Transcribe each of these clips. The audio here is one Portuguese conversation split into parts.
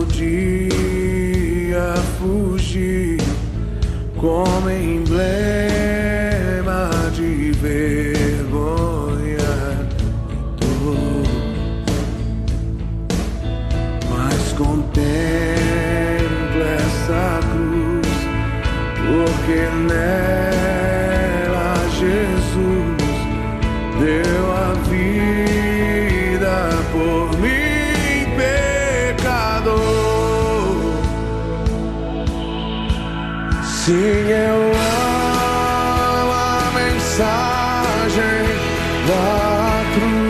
podia fugir como emblema de vergonha e dor, mas contempla essa cruz, porque nela Jesus deu a vida por mim, pecador. Sim, eu amo a mensagem da cruz.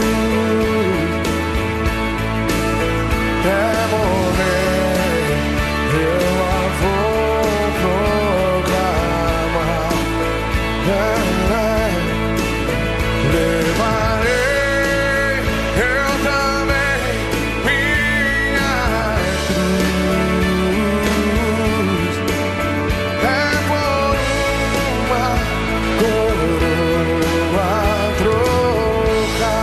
É morrer, eu a vou proclamar. Levarei eu também minha cruz. É por uma coroa trocar.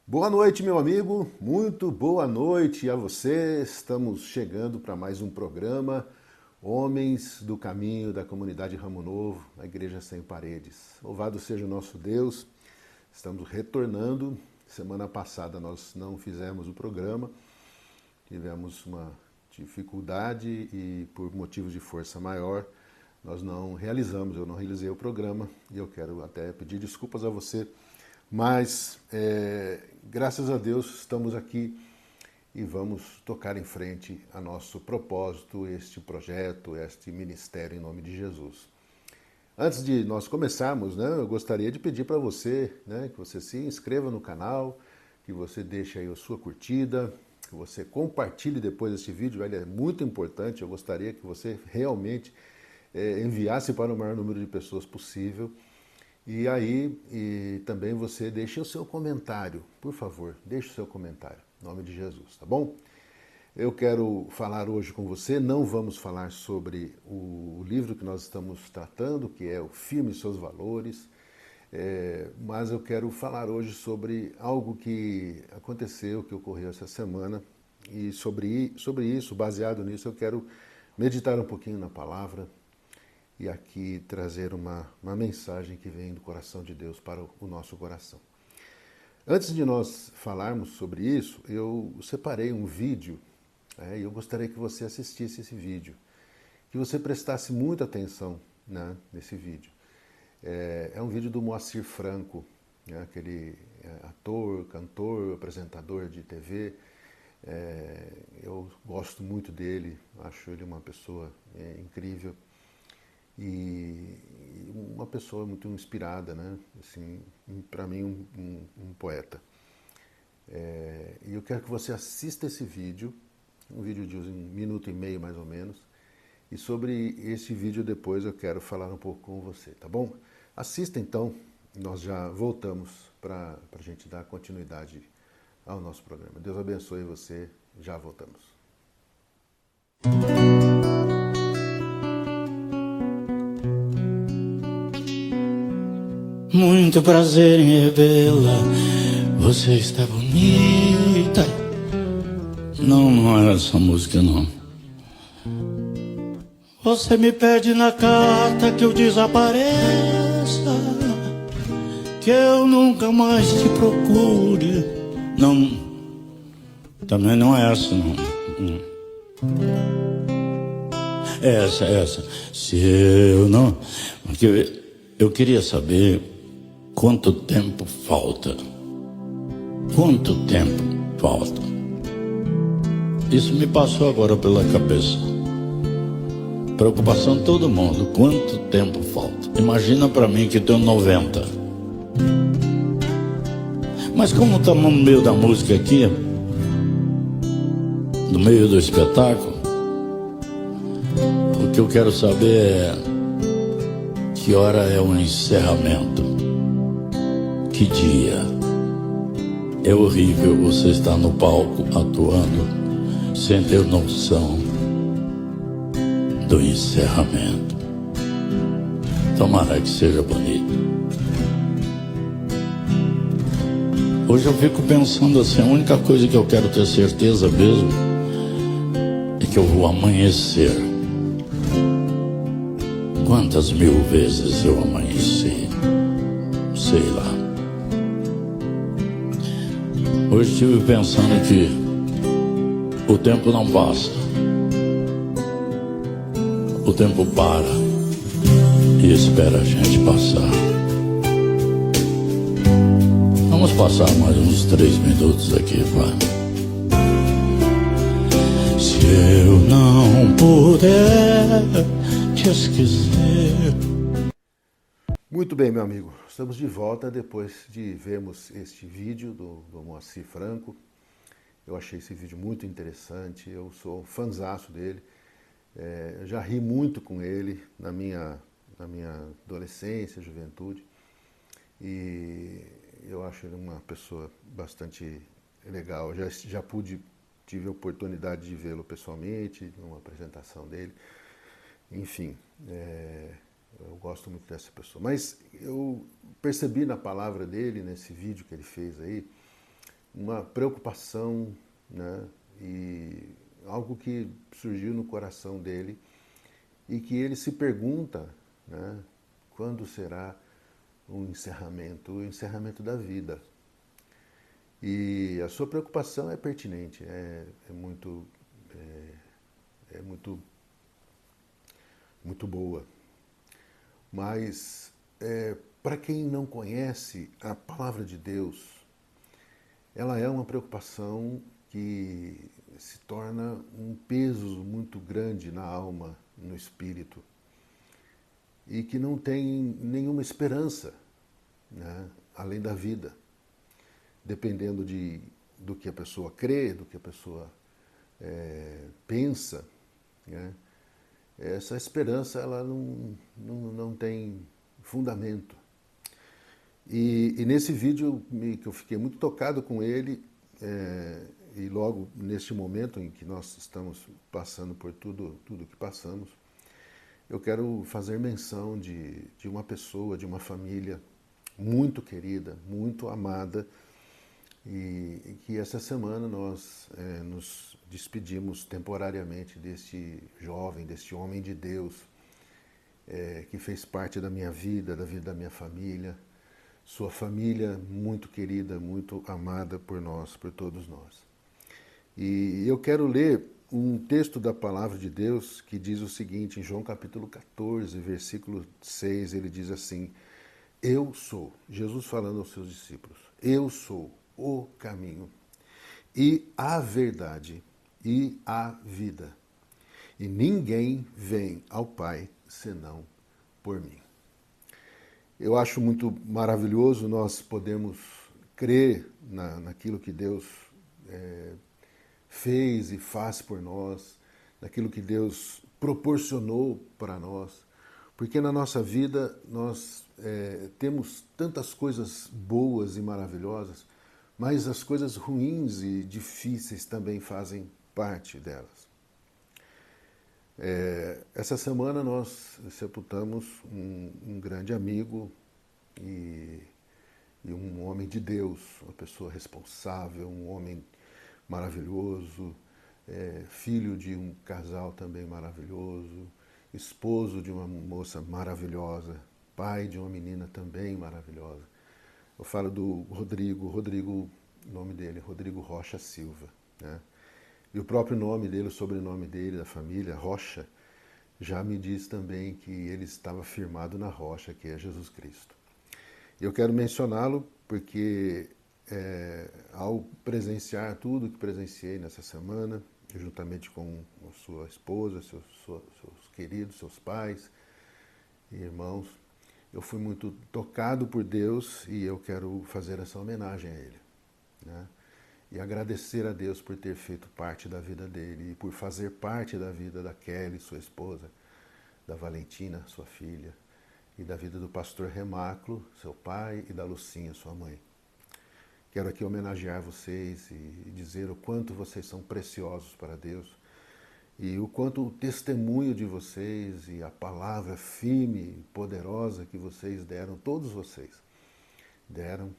Boa noite, meu amigo, muito boa noite a você. Estamos chegando para mais um programa Homens do Caminho da Comunidade Ramo Novo, a Igreja Sem Paredes. Louvado seja o nosso Deus, estamos retornando. Semana passada nós não fizemos o programa, tivemos uma dificuldade e por motivos de força maior nós não realizamos, eu não realizei o programa e eu quero até pedir desculpas a você, mas graças a Deus estamos aqui e vamos tocar em frente a nosso propósito, este projeto, este ministério em nome de Jesus. Antes de nós começarmos, eu gostaria de pedir para você, que você se inscreva no canal, que você deixe aí a sua curtida, que você compartilhe depois este vídeo, ele é muito importante, eu gostaria que você realmente enviasse para o maior número de pessoas possível. E também você deixe o seu comentário, por favor, deixe o seu comentário, em nome de Jesus, tá bom? Eu quero falar hoje com você, não vamos falar sobre o livro que nós estamos tratando, que é o Firme em Seus Valores, mas eu quero falar hoje sobre algo que aconteceu, que ocorreu essa semana, e sobre isso, baseado nisso, eu quero meditar um pouquinho na palavra, e aqui trazer uma mensagem que vem do coração de Deus para o nosso coração. Antes de nós falarmos sobre isso, eu separei um vídeo, e eu gostaria que você assistisse esse vídeo, que você prestasse muita atenção nesse vídeo. É um vídeo do Moacir Franco, aquele ator, cantor, apresentador de TV. Eu gosto muito dele, acho ele uma pessoa incrível. E uma pessoa muito inspirada, assim, para mim um poeta. E eu quero que você assista esse vídeo, um vídeo de 1 minuto e meio mais ou menos, e sobre esse vídeo depois eu quero falar um pouco com você, tá bom? Assista então, nós já voltamos para a gente dar continuidade ao nosso programa. Deus abençoe você, já voltamos. Muito prazer em revê-la, você está bonita. Não é essa música não. Você me pede na carta que eu desapareça, que eu nunca mais te procure. Não, também não é essa não. Essa. Se eu não... Porque eu queria saber quanto tempo falta. Quanto tempo falta? Isso me passou agora pela cabeça. Preocupação de todo mundo. Quanto tempo falta? Imagina pra mim que tenho 90. Mas como estamos no meio da música aqui, no meio do espetáculo, o que eu quero saber é que hora é o encerramento. Que dia? É horrível você estar no palco atuando sem ter noção do encerramento. Tomara que seja bonito. Hoje eu fico pensando assim, a única coisa que eu quero ter certeza mesmo é que eu vou amanhecer. Quantas mil vezes eu amanheci? Sei lá. Hoje estive pensando que o tempo não passa. O tempo para e espera a gente passar. Vamos passar mais uns 3 minutos aqui, vai. Se eu não puder te esquecer. Muito bem, meu amigo. Estamos de volta depois de vermos este vídeo do Moacir Franco. Eu achei esse vídeo muito interessante. Eu sou um fãzaço dele. Eu já ri muito com ele na minha adolescência, juventude. E eu acho ele uma pessoa bastante legal. Eu tive a oportunidade de vê-lo pessoalmente, numa apresentação dele. Enfim, eu gosto muito dessa pessoa. Mas eu percebi na palavra dele, nesse vídeo que ele fez aí, uma preocupação, né? E algo que surgiu no coração dele e que ele se pergunta, né? Quando será o encerramento da vida. E a sua preocupação é pertinente, é muito boa. Mas, para quem não conhece a palavra de Deus, ela é uma preocupação que se torna um peso muito grande na alma, no espírito, e que não tem nenhuma esperança, né, além da vida, dependendo do que a pessoa crê, do que a pessoa pensa, né? Essa esperança ela não tem fundamento. E nesse vídeo que eu fiquei muito tocado com ele, e logo neste momento em que nós estamos passando por tudo que passamos, eu quero fazer menção de uma pessoa, de uma família muito querida, muito amada, e que essa semana nós nos despedimos temporariamente deste jovem, deste homem de Deus, que fez parte da minha vida, da vida da minha família, sua família muito querida, muito amada por nós, por todos nós. E eu quero ler um texto da palavra de Deus que diz o seguinte, em João capítulo 14, versículo 6, ele diz assim: eu sou, Jesus falando aos seus discípulos, eu sou o caminho e a verdade e a vida. E ninguém vem ao Pai senão por mim. Eu acho muito maravilhoso nós podemos crer naquilo que Deus fez e faz por nós, naquilo que Deus proporcionou para nós, porque na nossa vida nós temos tantas coisas boas e maravilhosas, mas as coisas ruins e difíceis também fazem parte delas. Essa semana nós sepultamos um grande amigo e um homem de Deus, uma pessoa responsável, um homem maravilhoso, filho de um casal também maravilhoso, esposo de uma moça maravilhosa, pai de uma menina também maravilhosa. Eu falo do Rodrigo, o nome dele é Rodrigo Rocha Silva, né? E o próprio nome dele, o sobrenome dele, da família, Rocha, já me diz também que ele estava firmado na rocha, que é Jesus Cristo. Eu quero mencioná-lo porque ao presenciar tudo que presenciei nessa semana, juntamente com a sua esposa, seus queridos, seus pais e irmãos, eu fui muito tocado por Deus e eu quero fazer essa homenagem a ele, né? E agradecer a Deus por ter feito parte da vida dele e por fazer parte da vida da Kelly, sua esposa, da Valentina, sua filha, e da vida do pastor Remáculo, seu pai, e da Lucinha, sua mãe. Quero aqui homenagear vocês e dizer o quanto vocês são preciosos para Deus e o quanto o testemunho de vocês e a palavra firme e poderosa que vocês deram, todos vocês deram,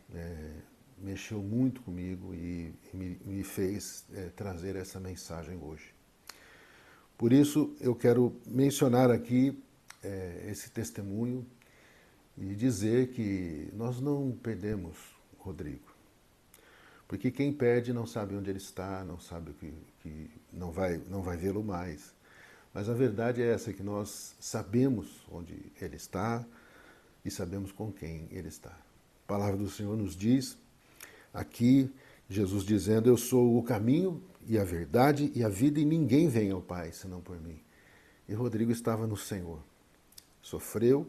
mexeu muito comigo e me fez trazer essa mensagem hoje. Por isso, eu quero mencionar aqui esse testemunho e dizer que nós não perdemos Rodrigo. Porque quem perde não sabe onde ele está, não sabe que não vai vê-lo mais. Mas a verdade é essa, que nós sabemos onde ele está e sabemos com quem ele está. A palavra do Senhor nos diz, aqui, Jesus dizendo, eu sou o caminho e a verdade e a vida, e ninguém vem ao Pai senão por mim. E Rodrigo estava no Senhor. Sofreu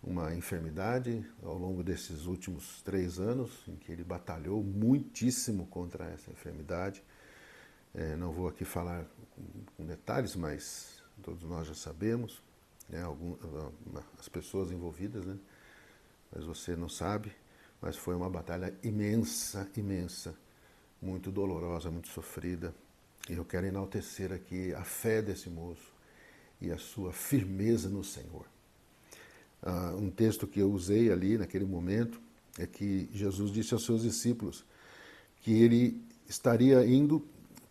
uma enfermidade ao longo desses últimos 3 anos, em que ele batalhou muitíssimo contra essa enfermidade. Não vou aqui falar com detalhes, mas todos nós já sabemos, né, as pessoas envolvidas, né, mas você não sabe, mas foi uma batalha imensa, imensa, muito dolorosa, muito sofrida. E eu quero enaltecer aqui a fé desse moço e a sua firmeza no Senhor. Um texto que eu usei ali naquele momento é que Jesus disse aos seus discípulos que ele estaria indo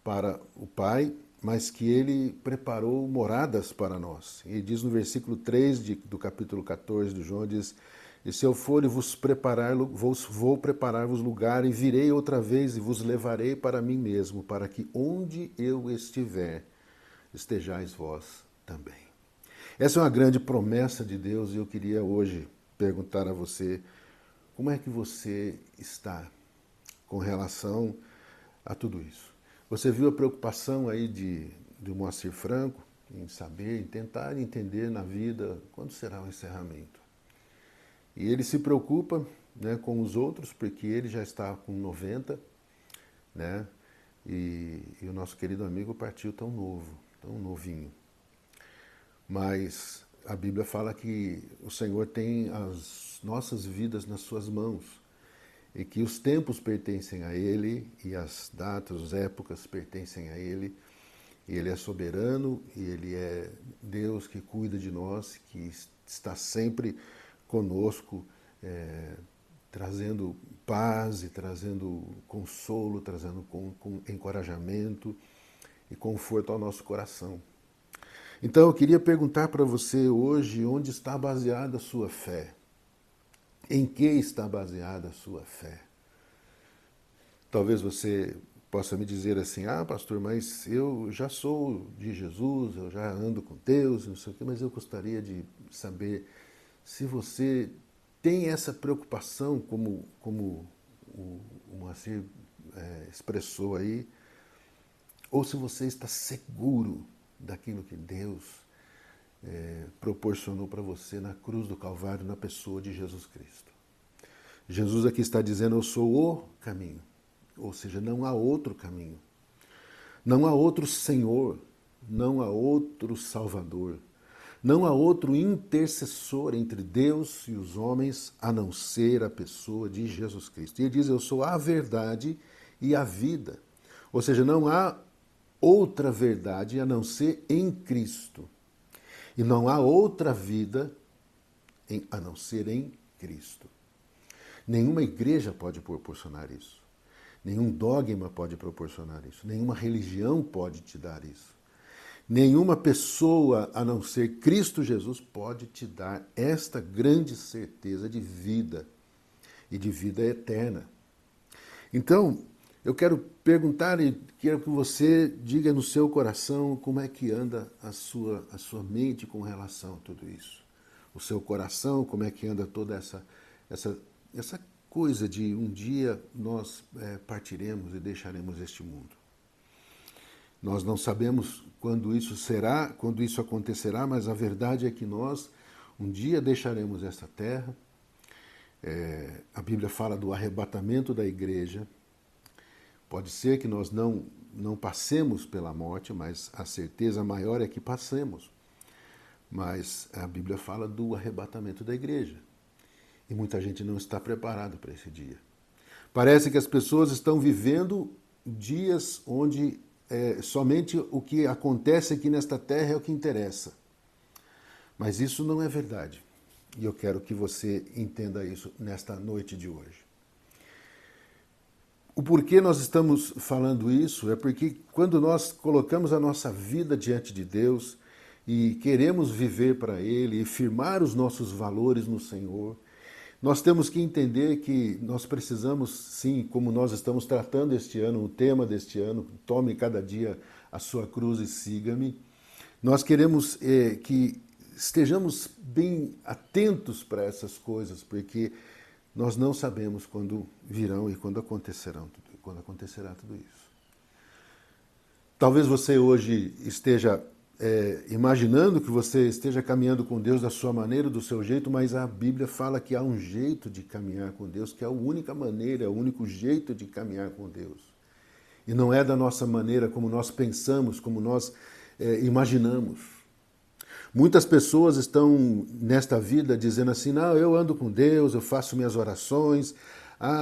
para o Pai, mas que ele preparou moradas para nós. E diz no versículo 3 do capítulo 14 de João, diz, e se eu for e vos preparar, vou preparar-vos lugar, e virei outra vez e vos levarei para mim mesmo, para que onde eu estiver, estejais vós também. Essa é uma grande promessa de Deus, e eu queria hoje perguntar a você, como é que você está com relação a tudo isso? Você viu a preocupação aí de Moacir Franco em saber, em tentar entender na vida quando será o encerramento? E ele se preocupa, né, com os outros, porque ele já está com 90, né, e o nosso querido amigo partiu tão novo, tão novinho. Mas a Bíblia fala que o Senhor tem as nossas vidas nas suas mãos e que os tempos pertencem a Ele e as datas, as épocas pertencem a Ele. E Ele é soberano e Ele é Deus que cuida de nós, que está sempre conosco, trazendo paz e trazendo consolo, trazendo encorajamento e conforto ao nosso coração. Então eu queria perguntar para você hoje, onde está baseada a sua fé? Em que está baseada a sua fé? Talvez você possa me dizer assim, pastor, mas eu já sou de Jesus, eu já ando com Deus, não sei o quê, mas eu gostaria de saber se você tem essa preocupação, como o Moacir expressou aí, ou se você está seguro daquilo que Deus proporcionou para você na cruz do Calvário, na pessoa de Jesus Cristo. Jesus aqui está dizendo, eu sou o caminho, ou seja, não há outro caminho, não há outro Senhor, não há outro Salvador, não há outro intercessor entre Deus e os homens a não ser a pessoa de Jesus Cristo. E ele diz, eu sou a verdade e a vida, ou seja, não há outra verdade a não ser em Cristo. E não há outra vida a não ser em Cristo. Nenhuma igreja pode proporcionar isso. Nenhum dogma pode proporcionar isso. Nenhuma religião pode te dar isso. Nenhuma pessoa a não ser Cristo Jesus pode te dar esta grande certeza de vida e de vida eterna. Então, eu quero perguntar e quero que você diga no seu coração como é que anda a sua mente com relação a tudo isso. O seu coração, como é que anda toda essa coisa de um dia nós partiremos e deixaremos este mundo. Nós não sabemos quando isso será, quando isso acontecerá, mas a verdade é que nós um dia deixaremos esta terra. A Bíblia fala do arrebatamento da igreja. Pode ser que nós não passemos pela morte, mas a certeza maior é que passemos. Mas a Bíblia fala do arrebatamento da igreja. E muita gente não está preparada para esse dia. Parece que as pessoas estão vivendo dias onde somente o que acontece aqui nesta terra é o que interessa. Mas isso não é verdade. E eu quero que você entenda isso nesta noite de hoje. O porquê nós estamos falando isso é porque quando nós colocamos a nossa vida diante de Deus e queremos viver para Ele e firmar os nossos valores no Senhor, nós temos que entender que nós precisamos, sim, como nós estamos tratando este ano, o tema deste ano, tome cada dia a sua cruz e siga-me, nós queremos que estejamos bem atentos para essas coisas, porque nós não sabemos quando virão e quando acontecerá tudo isso. Talvez você hoje esteja imaginando que você esteja caminhando com Deus da sua maneira, do seu jeito, mas a Bíblia fala que há um jeito de caminhar com Deus, que é a única maneira, é o único jeito de caminhar com Deus. E não é da nossa maneira como nós pensamos, como nós imaginamos. Muitas pessoas estão nesta vida dizendo assim, não, eu ando com Deus, eu faço minhas orações,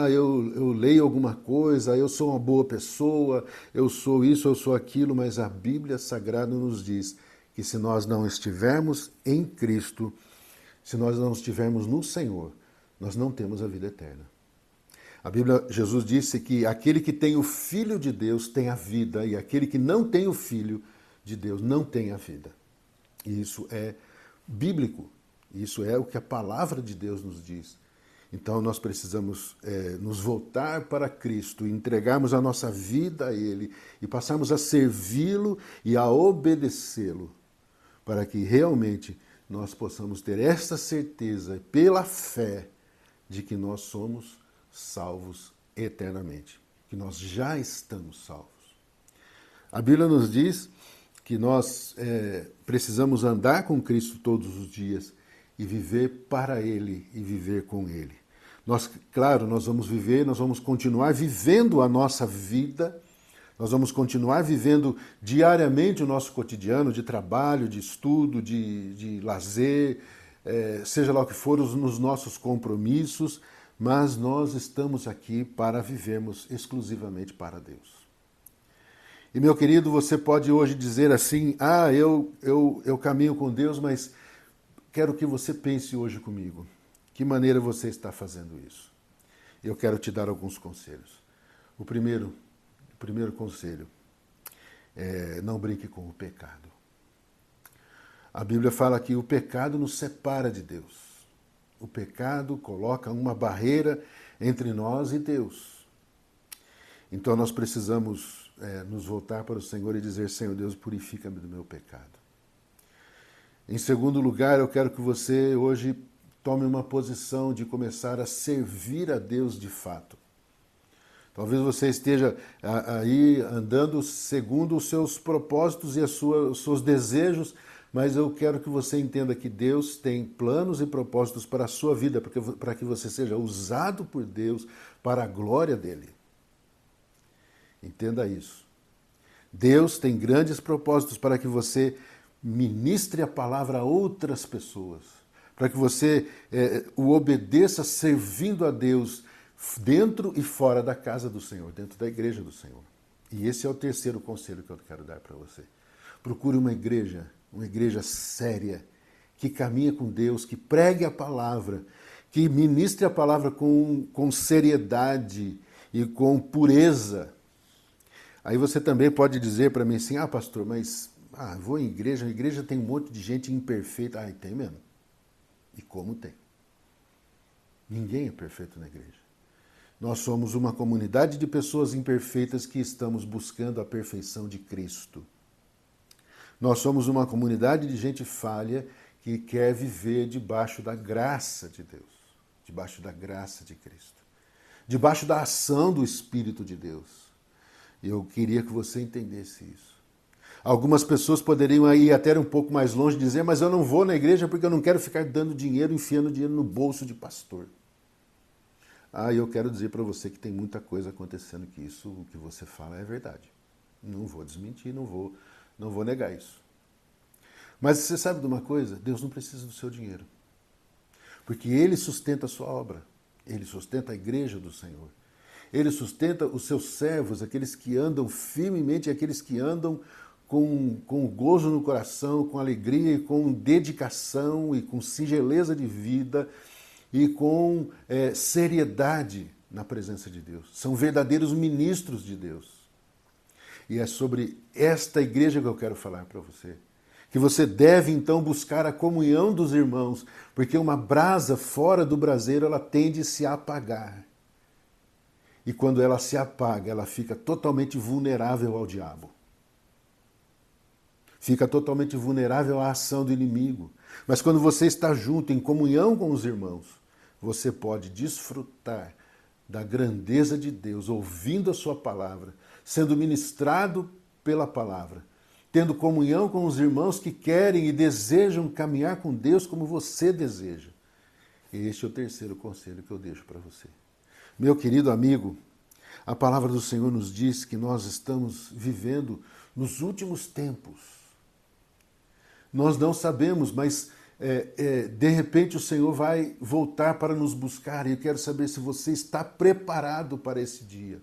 eu leio alguma coisa, eu sou uma boa pessoa, eu sou isso, eu sou aquilo, mas a Bíblia Sagrada nos diz que se nós não estivermos em Cristo, se nós não estivermos no Senhor, nós não temos a vida eterna. A Bíblia, Jesus disse que aquele que tem o Filho de Deus tem a vida, e aquele que não tem o Filho de Deus não tem a vida. E isso é bíblico, isso é o que a palavra de Deus nos diz. Então nós precisamos nos voltar para Cristo, entregarmos a nossa vida a Ele e passarmos a servi-lo e a obedecê-lo, para que realmente nós possamos ter esta certeza, pela fé, de que nós somos salvos eternamente, que nós já estamos salvos. A Bíblia nos diz que nós precisamos andar com Cristo todos os dias e viver para Ele e viver com Ele. Nós, claro, nós vamos continuar vivendo a nossa vida, nós vamos continuar vivendo diariamente o nosso cotidiano de trabalho, de estudo, de lazer, seja lá o que for nos nossos compromissos, mas nós estamos aqui para vivermos exclusivamente para Deus. E, meu querido, você pode hoje dizer assim, eu caminho com Deus, mas quero que você pense hoje comigo. Que maneira você está fazendo isso? Eu quero te dar alguns conselhos. O primeiro conselho é não brinque com o pecado. A Bíblia fala que o pecado nos separa de Deus. O pecado coloca uma barreira entre nós e Deus. Então nós precisamos nos voltar para o Senhor e dizer, Senhor Deus, purifica-me do meu pecado. Em segundo lugar, eu quero que você hoje tome uma posição de começar a servir a Deus de fato. Talvez você esteja aí andando segundo os seus propósitos e os seus desejos, mas eu quero que você entenda que Deus tem planos e propósitos para a sua vida, para que você seja usado por Deus para a glória dele. Entenda isso. Deus tem grandes propósitos para que você ministre a palavra a outras pessoas, para que você o obedeça servindo a Deus dentro e fora da casa do Senhor, dentro da igreja do Senhor. E esse é o terceiro conselho que eu quero dar para você. Procure uma igreja séria, que caminha com Deus, que pregue a palavra, que ministre a palavra com seriedade e com pureza. Aí você também pode dizer para mim assim, pastor, mas vou em igreja, a igreja tem um monte de gente imperfeita. E tem mesmo. E como tem? Ninguém é perfeito na igreja. Nós somos uma comunidade de pessoas imperfeitas que estamos buscando a perfeição de Cristo. Nós somos uma comunidade de gente falha que quer viver debaixo da graça de Deus, debaixo da graça de Cristo, debaixo da ação do Espírito de Deus. Eu queria que você entendesse isso. Algumas pessoas poderiam ir até um pouco mais longe e dizer, mas eu não vou na igreja porque eu não quero ficar dando dinheiro, enfiando dinheiro no bolso de pastor. Eu quero dizer para você que tem muita coisa acontecendo que isso, o que você fala é verdade. Não vou desmentir, não vou negar isso. Mas você sabe de uma coisa? Deus não precisa do seu dinheiro. Porque Ele sustenta a sua obra. Ele sustenta a igreja do Senhor. Ele sustenta os seus servos, aqueles que andam firmemente, aqueles que andam com gozo no coração, com alegria e com dedicação e com singeleza de vida e com seriedade na presença de Deus. São verdadeiros ministros de Deus. E é sobre esta igreja que eu quero falar para você. Que você deve, então, buscar a comunhão dos irmãos, porque uma brasa fora do braseiro, ela tende a se apagar. E quando ela se apaga, ela fica totalmente vulnerável ao diabo. Fica totalmente vulnerável à ação do inimigo. Mas quando você está junto, em comunhão com os irmãos, você pode desfrutar da grandeza de Deus, ouvindo a sua palavra, sendo ministrado pela palavra, tendo comunhão com os irmãos que querem e desejam caminhar com Deus como você deseja. Este é o terceiro conselho que eu deixo para você. Meu querido amigo, a palavra do Senhor nos diz que nós estamos vivendo nos últimos tempos. Nós não sabemos, mas de repente o Senhor vai voltar para nos buscar e eu quero saber se você está preparado para esse dia.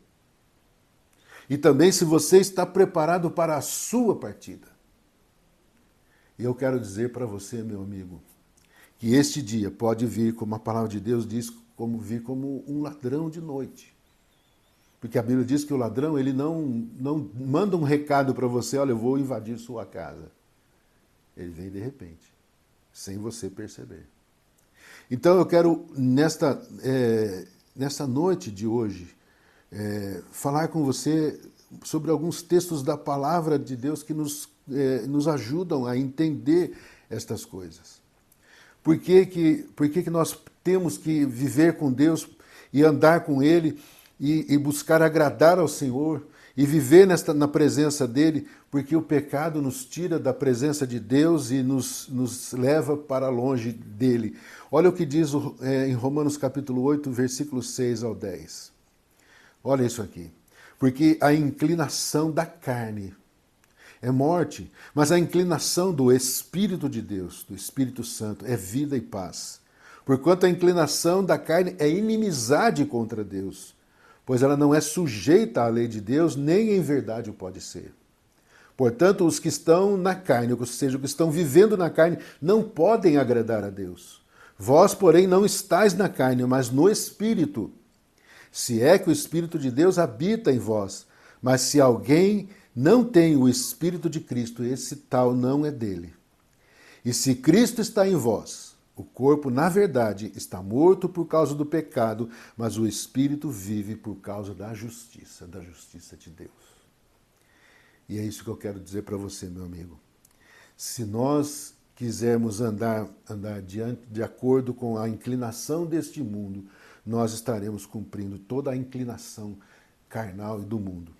E também se você está preparado para a sua partida. E eu quero dizer para você, meu amigo, que este dia pode vir, como a palavra de Deus diz, vir como um ladrão de noite. Porque a Bíblia diz que o ladrão, ele não manda um recado para você, olha, eu vou invadir sua casa. Ele vem de repente, sem você perceber. Então eu quero, nesta noite de hoje, falar com você sobre alguns textos da palavra de Deus que nos ajudam a entender estas coisas. Por que nós temos que viver com Deus e andar com Ele e buscar agradar ao Senhor e viver na presença dEle? Porque o pecado nos tira da presença de Deus e nos leva para longe dEle. Olha o que diz em Romanos capítulo 8, versículos 6 ao 10. Olha isso aqui. Porque a inclinação da carne é morte, mas a inclinação do Espírito de Deus, do Espírito Santo, é vida e paz. Porquanto a inclinação da carne é inimizade contra Deus, pois ela não é sujeita à lei de Deus, nem em verdade o pode ser. Portanto, os que estão na carne, ou seja, os que estão vivendo na carne, não podem agradar a Deus. Vós, porém, não estáis na carne, mas no Espírito. Se é que o Espírito de Deus habita em vós, mas se alguém não tem o Espírito de Cristo, esse tal não é dele. E se Cristo está em vós, o corpo, na verdade, está morto por causa do pecado, mas o Espírito vive por causa da justiça de Deus. E é isso que eu quero dizer para você, meu amigo. Se nós quisermos andar de acordo com a inclinação deste mundo, nós estaremos cumprindo toda a inclinação carnal e do mundo,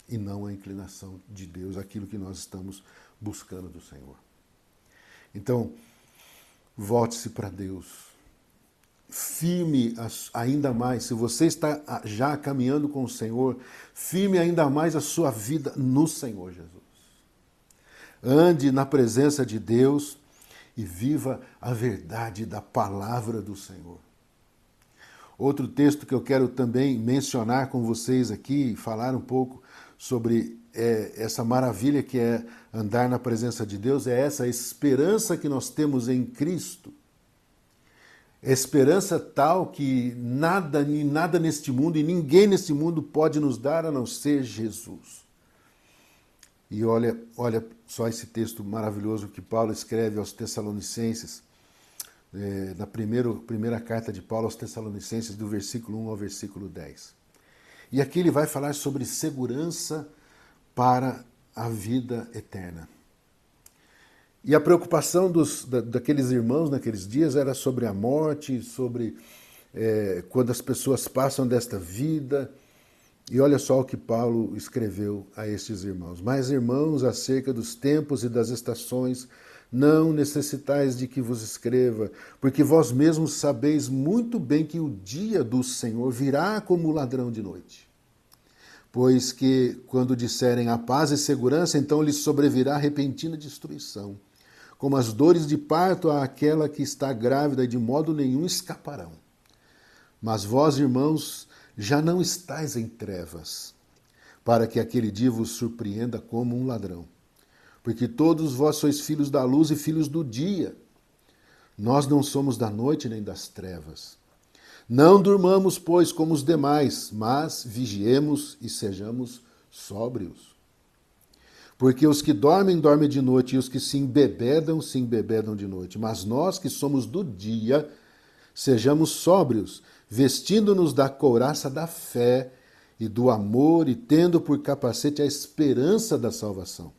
e não a inclinação de Deus, aquilo que nós estamos buscando do Senhor. Então, volte-se para Deus. Firme ainda mais, se você está já caminhando com o Senhor, firme ainda mais a sua vida no Senhor Jesus. Ande na presença de Deus e viva a verdade da palavra do Senhor. Outro texto que eu quero também mencionar com vocês aqui, falar um pouco sobre essa maravilha que é andar na presença de Deus, é essa esperança que nós temos em Cristo. Esperança tal que nada neste mundo e ninguém neste mundo pode nos dar a não ser Jesus. E olha só esse texto maravilhoso que Paulo escreve aos Tessalonicenses, na primeira carta de Paulo aos Tessalonicenses, do versículo 1 ao versículo 10. E aqui ele vai falar sobre segurança para a vida eterna. E a preocupação daqueles irmãos naqueles dias era sobre a morte, sobre quando as pessoas passam desta vida. E olha só o que Paulo escreveu a estes irmãos. Mas, irmãos, acerca dos tempos e das estações, não necessitais de que vos escreva, porque vós mesmos sabeis muito bem que o dia do Senhor virá como ladrão de noite. Pois que, quando disserem a paz e segurança, então lhes sobrevirá repentina destruição, como as dores de parto àquela que está grávida, e de modo nenhum escaparão. Mas vós, irmãos, já não estáis em trevas, para que aquele dia vos surpreenda como um ladrão. Porque todos vós sois filhos da luz e filhos do dia. Nós não somos da noite nem das trevas. Não durmamos, pois, como os demais, mas vigiemos e sejamos sóbrios. Porque os que dormem, dormem de noite, e os que se embebedam de noite. Mas nós que somos do dia, sejamos sóbrios, vestindo-nos da couraça da fé e do amor, e tendo por capacete a esperança da salvação.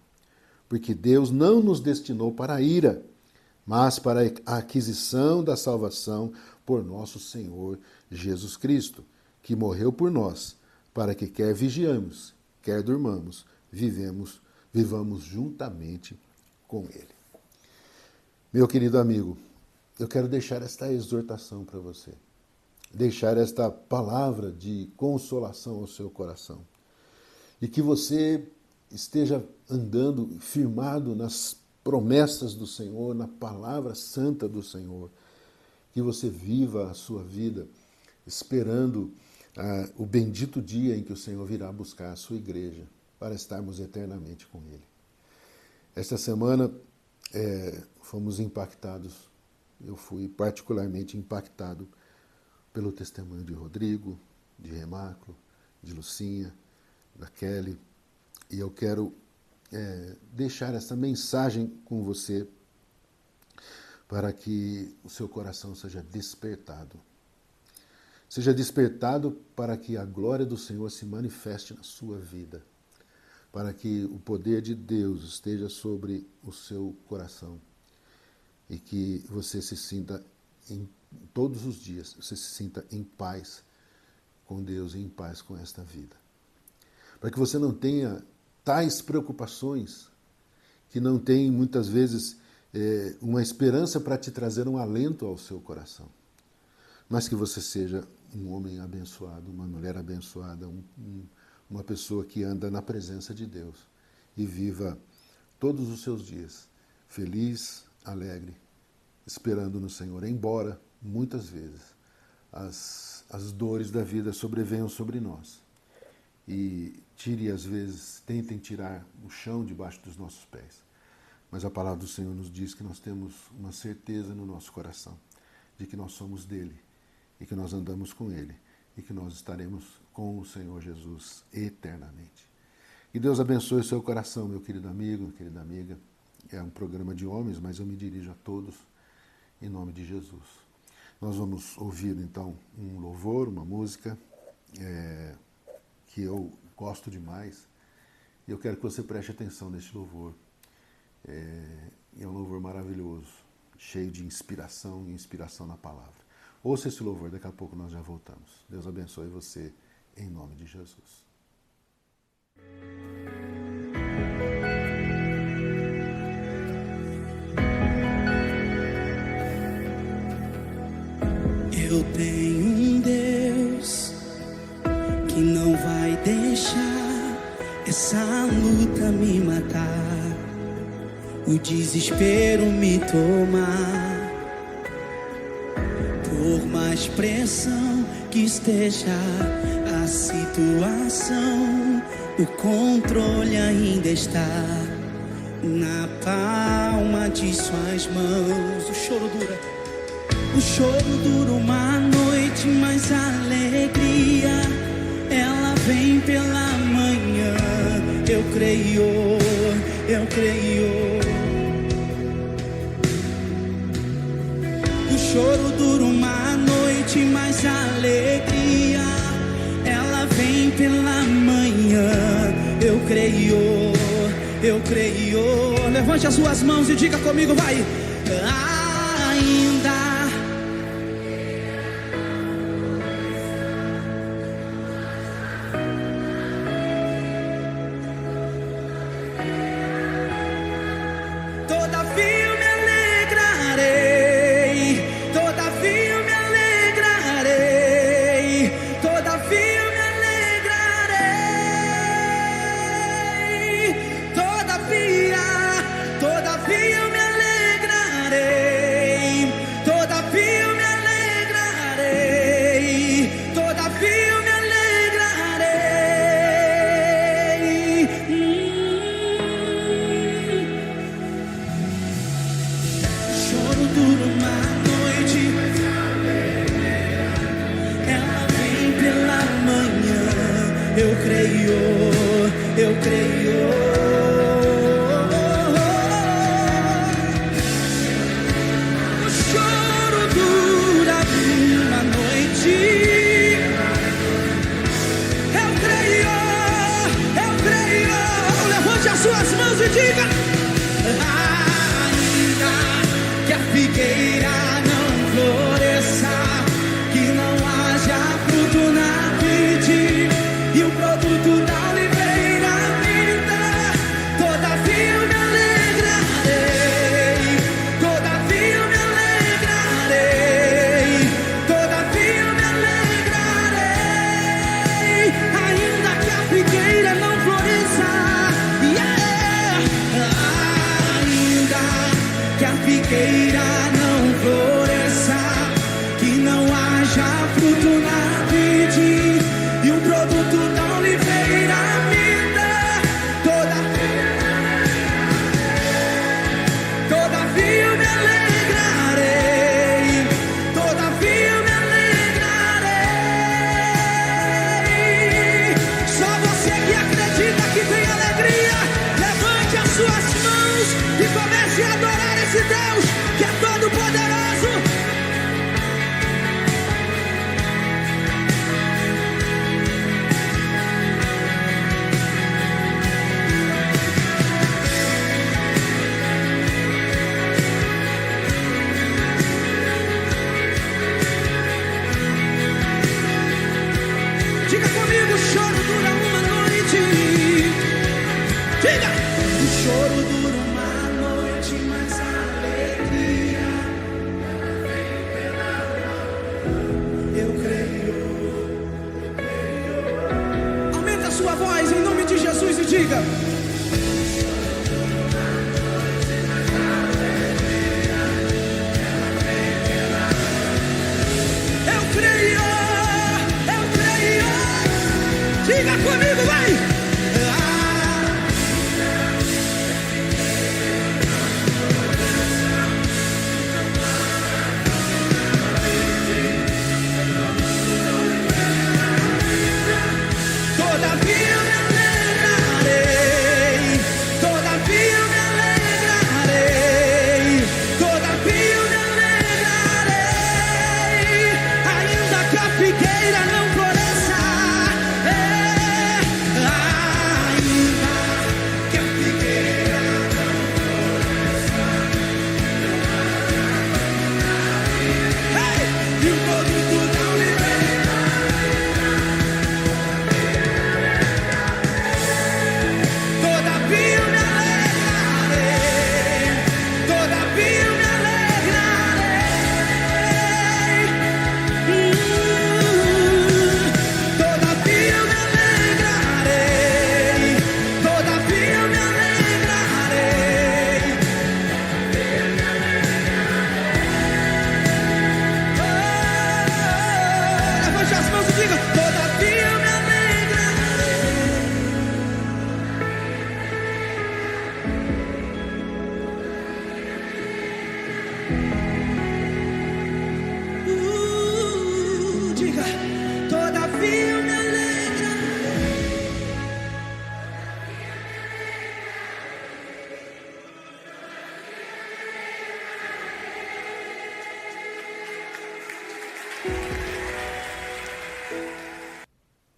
Porque Deus não nos destinou para a ira, mas para a aquisição da salvação por nosso Senhor Jesus Cristo, que morreu por nós, para que quer vigiamos, quer durmamos, vivamos juntamente com Ele. Meu querido amigo, eu quero deixar esta exortação para você, deixar esta palavra de consolação ao seu coração, e que você esteja andando firmado nas promessas do Senhor, na palavra santa do Senhor, que você viva a sua vida esperando o bendito dia em que o Senhor virá buscar a sua igreja para estarmos eternamente com Ele. Esta semana fomos impactados, eu fui particularmente impactado pelo testemunho de Rodrigo, de Remáculo, de Lucinha, da Kelly, e eu quero deixar essa mensagem com você para que o seu coração seja despertado. Seja despertado para que a glória do Senhor se manifeste na sua vida, para que o poder de Deus esteja sobre o seu coração e que você se sinta todos os dias, você se sinta em paz com Deus e em paz com esta vida. Para que você não tenha tais preocupações, que não tem muitas vezes uma esperança para te trazer um alento ao seu coração, mas que você seja um homem abençoado, uma mulher abençoada, uma pessoa que anda na presença de Deus e viva todos os seus dias feliz, alegre, esperando no Senhor, embora muitas vezes as dores da vida sobrevenham sobre nós e às vezes tentem tirar o chão debaixo dos nossos pés. Mas a palavra do Senhor nos diz que nós temos uma certeza no nosso coração de que nós somos dele e que nós andamos com ele e que nós estaremos com o Senhor Jesus eternamente. Que Deus abençoe o seu coração, meu querido amigo, querida amiga. É um programa de homens, mas eu me dirijo a todos em nome de Jesus. Nós vamos ouvir então um louvor, uma música que eu gosto demais e eu quero que você preste atenção neste louvor. É um louvor maravilhoso, cheio de inspiração e inspiração na palavra. Ouça esse louvor, daqui a pouco nós já voltamos. Deus abençoe você, em nome de Jesus. Eu tenho um Deus que não vai deixar essa luta me matar, o desespero me tomar. Por mais pressão que esteja a situação, o controle ainda está na palma de suas mãos. O choro dura uma noite, mas a alegria ela vem pela manhã. Eu creio. O choro dura uma noite, mas a alegria ela vem pela manhã. Eu creio. Levante as suas mãos e diga comigo, vai. Ainda todavia eu me alegrarei. eu creio. O choro dura uma noite. Eu creio. Levante as suas mãos e diga: ainda que a figueira não floresça, que não haja fruto na vide e o produto da oliveira minta, todavia eu me alegrarei, todavia eu me alegrarei, todavia eu me alegrarei, ainda que a figueira não floresça, ainda que a figueira não floresça, que não haja fruto na vide e o produto da oliveira minta, todavia eu me alegrarei, todavia eu me alegrarei. Só você que acredita que tem alegria, levante as suas mãos e comece a adorar esse Deus que é todo poderoso. Diga comigo, o choro dura uma noite. Diga! O choro dura uma noite, mas a alegria eu creio. Aumenta a sua voz em nome de Jesus e diga: eu creio. Diga comigo, vai! Todavia eu me alegrarei, todavia eu me alegrarei, todavia eu me alegrarei, ainda que a figueira não floresça, ainda que a figueira não floresça, e o produto da oliveira, todavia eu me alegrarei, todavia eu me alegrarei, todavia eu me alegrarei, todavia eu me alegrarei. Levante as mãos e diga: todavia eu me alegrarei. Diga: todavia eu me alegrarei.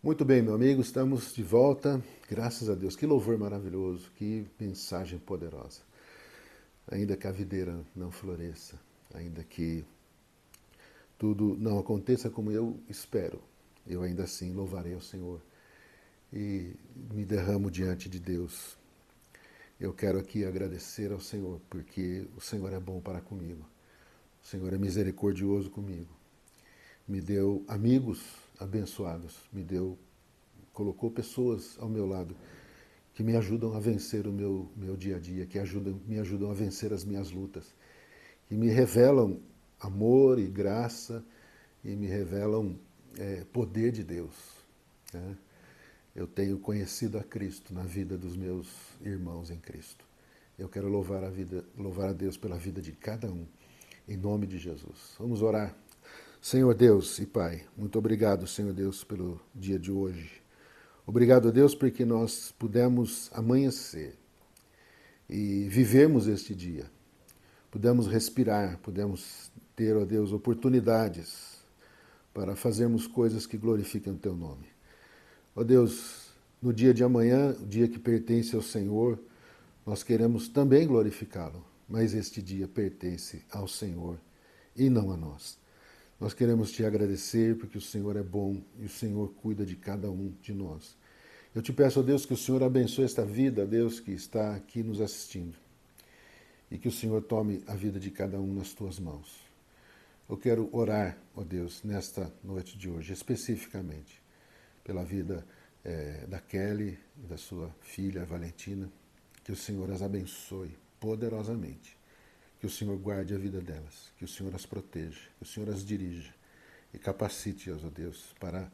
Muito bem, meu amigo, estamos de volta. Graças a Deus. Que louvor maravilhoso, que mensagem poderosa. Ainda que a videira não floresça, ainda que tudo não aconteça como eu espero, eu ainda assim louvarei ao Senhor e me derramo diante de Deus. Eu quero aqui agradecer ao Senhor, porque o Senhor é bom para comigo. O Senhor é misericordioso comigo. Me deu amigos abençoados, colocou pessoas ao meu lado que me ajudam a vencer o meu dia a dia, que me ajudam a vencer as minhas lutas, que me revelam amor e graça e me revelam poder de Deus, né? Eu tenho conhecido a Cristo na vida dos meus irmãos em Cristo. Eu quero louvar a Deus pela vida de cada um, em nome de Jesus. Vamos orar. Senhor Deus e Pai, muito obrigado, Senhor Deus, pelo dia de hoje. Obrigado a Deus porque nós pudemos amanhecer e vivermos este dia. Pudemos respirar, pudemos ter, ó Deus, oportunidades para fazermos coisas que glorifiquem o Teu nome. Ó Deus, no dia de amanhã, o dia que pertence ao Senhor, nós queremos também glorificá-lo, mas este dia pertence ao Senhor e não a nós. Nós queremos Te agradecer porque o Senhor é bom e o Senhor cuida de cada um de nós. Eu Te peço, ó Deus, que o Senhor abençoe esta vida, Deus, que está aqui nos assistindo. E que o Senhor tome a vida de cada um nas Tuas mãos. Eu quero orar, ó Deus, nesta noite de hoje, especificamente, pela vida da Kelly e da sua filha, Valentina. Que o Senhor as abençoe poderosamente. Que o Senhor guarde a vida delas. Que o Senhor as proteja. Que o Senhor as dirija. E capacite-as, ó Deus, para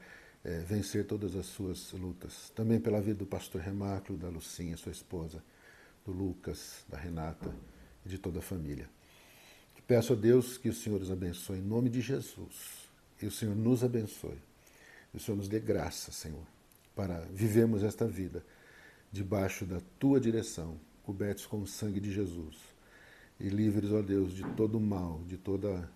vencer todas as suas lutas. Também pela vida do pastor Remáculo, da Lucinha, sua esposa, do Lucas, da Renata e de toda a família. Peço a Deus que o Senhor os abençoe em nome de Jesus. E o Senhor nos abençoe. E o Senhor nos dê graça, Senhor, para vivermos esta vida debaixo da Tua direção, cobertos com o sangue de Jesus. E livres, ó Deus, de todo o mal, de todo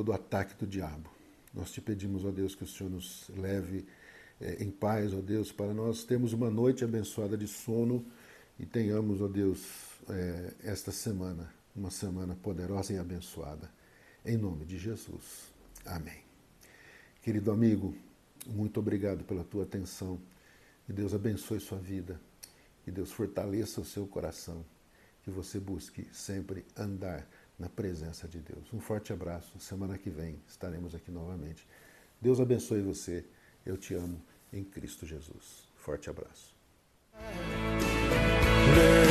o ataque do diabo. Nós Te pedimos, ó Deus, que o Senhor nos leve em paz, ó Deus, para nós termos uma noite abençoada de sono e tenhamos, ó Deus, esta semana, uma semana poderosa e abençoada. Em nome de Jesus. Amém. Querido amigo, muito obrigado pela tua atenção. Que Deus abençoe sua vida. Que Deus fortaleça o seu coração. Que você busque sempre andar na presença de Deus. Um forte abraço. Semana que vem estaremos aqui novamente. Deus abençoe você. Eu te amo em Cristo Jesus. Forte abraço. Let